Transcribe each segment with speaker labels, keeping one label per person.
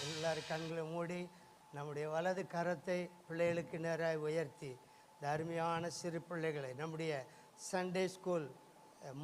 Speaker 1: எல்லாரும் கண்களை மூடி நம்முடைய வலது கரத்தை பிள்ளைகளுக்கு நேராக உயர்த்தி இந்த அருமையான சிறு பிள்ளைகளை நம்முடைய சண்டே ஸ்கூல்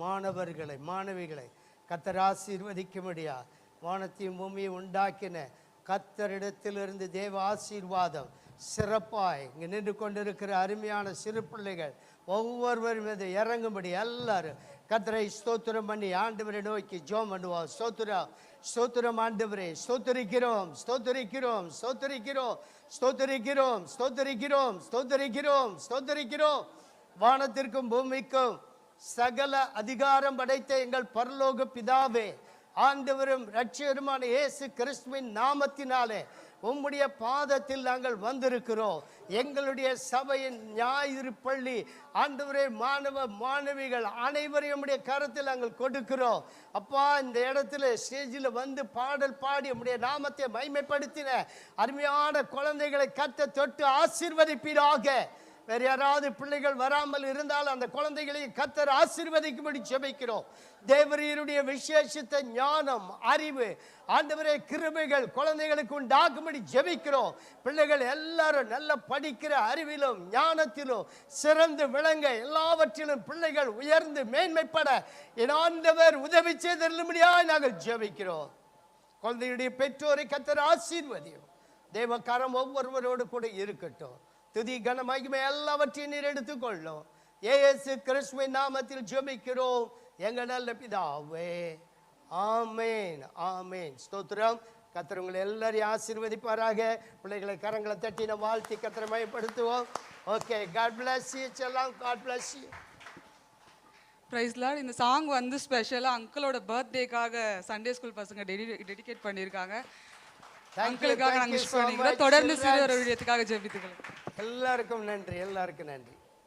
Speaker 1: மாணவர்களை மாணவிகளை கர்த்தர் ஆசீர்வதிக்கும்படியா வானத்தையும் பூமியை உண்டாக்கின கர்த்தரிடத்திலிருந்து தேவ ஆசீர்வாதம் சிறப்பாய் இங்கே நின்று கொண்டிருக்கிற அருமையான சிறு பிள்ளைகள் ஒவ்வொருவரும் மீது இறங்கும்படி எல்லாரும் கர்த்தரை ஸ்தோத்திரம் பண்ணி ஆண்டவரை நோக்கி ஜெபம் பண்ணுவோம். ஸ்தோத்திரம் ஸ்தோத்திரம் ஆண்டவரே, ஸ்தோத்திரிக்கிறோம் ஸ்தோத்திரிக்கிறோம் ஸ்தோத்திரிக்கிறோம் ஸ்தோத்திரிக்கிறோம் ஸ்தோத்திரிக்கிறோம் ஸ்தோத்திரிக்கிறோம் ஸ்தோத்திரிக்கிறோம். வானத்திற்கும் பூமிக்கும் சகல அதிகாரம் படைத்த எங்கள் பரலோக பிதாவே, ஆண்டவரும் இரட்சகருமான இயேசு கிறிஸ்துவின் நாமத்தினாலே உம்முடைய பாதத்தில் நாங்கள் வந்திருக்கிறோம். எங்களுடைய சபையின் ஞாயிறு பள்ளி ஆண்டவரே மாணவ மாணவிகள் அனைவரையும் உம்முடைய கரத்தில் நாங்கள் கொடுக்கிறோம். அப்பா, இந்த இடத்துல ஸ்டேஜில் வந்து பாடல் பாடி உம்முடைய நாமத்தை மகிமைப்படுத்தின அருமையான குழந்தைகளை கத்த தொட்டு ஆசீர்வதிப்பீராக. வேறு யாராவது பிள்ளைகள் வராமல் இருந்தால் அந்த குழந்தைகளை கர்த்தர் ஆசீர்வதிக்கும்படி ஜெபிக்கிறோம். தேவரீருடைய விசேஷித்த ஞானம் அறிவு ஆண்டவரே கிருபைகள் குழந்தைகளுக்கு உண்டாகும்படி ஜெபிக்கிறோம். பிள்ளைகள் எல்லாரும் நல்ல படிக்கிற அறிவிலும் ஞானத்திலும் சிறந்து விளங்க எல்லாவற்றிலும் பிள்ளைகள் உயர்ந்து மேன்மைப்பட என் ஆண்டவர் உதவி செய்தருளும்படியாய் நாங்கள் ஜெபிக்கிறோம். குழந்தையுடைய பெற்றோரை கர்த்தர் ஆசீர்வதியும். தேவகாரம் ஒவ்வொருவரோடு கூட இருக்கட்டும். துதி கன மகிமை எல்லாவற்றையும் நீர் எடுத்துக்கொள்ளும். இயேசு கிறிஸ்துவின் நாமத்தில் ஜெபிக்கிறோம் எங்கள் நல்ல பிதாவே, ஆமேன் ஆமேன். ஸ்தோத்திரம். கர்த்தர் உங்களை எல்லாரையும் ஆசீர்வதிப்பாராக. பிள்ளைகளை கரங்களை தட்டின வாழ்த்தி கர்த்தரை மகிமைப்படுத்துவோம். ஓகே, காட் பிளஸ் யூ செல்லம், God bless you.
Speaker 2: Praise Lord. இந்த சாங் வந்து ஸ்பெஷலாக அங்கிளோட பர்த்டேக்காக சண்டே ஸ்கூல் பசங்க டெடிகேட் பண்ணியிருக்காங்க. அங்கிளுக்காக நாங்கள் தொடர்ந்து சிறு ஒரு விடயத்துக்காக ஜெபித்துக்கலாம்.
Speaker 1: எல்லாருக்கும் நன்றி, எல்லாருக்கும் நன்றி.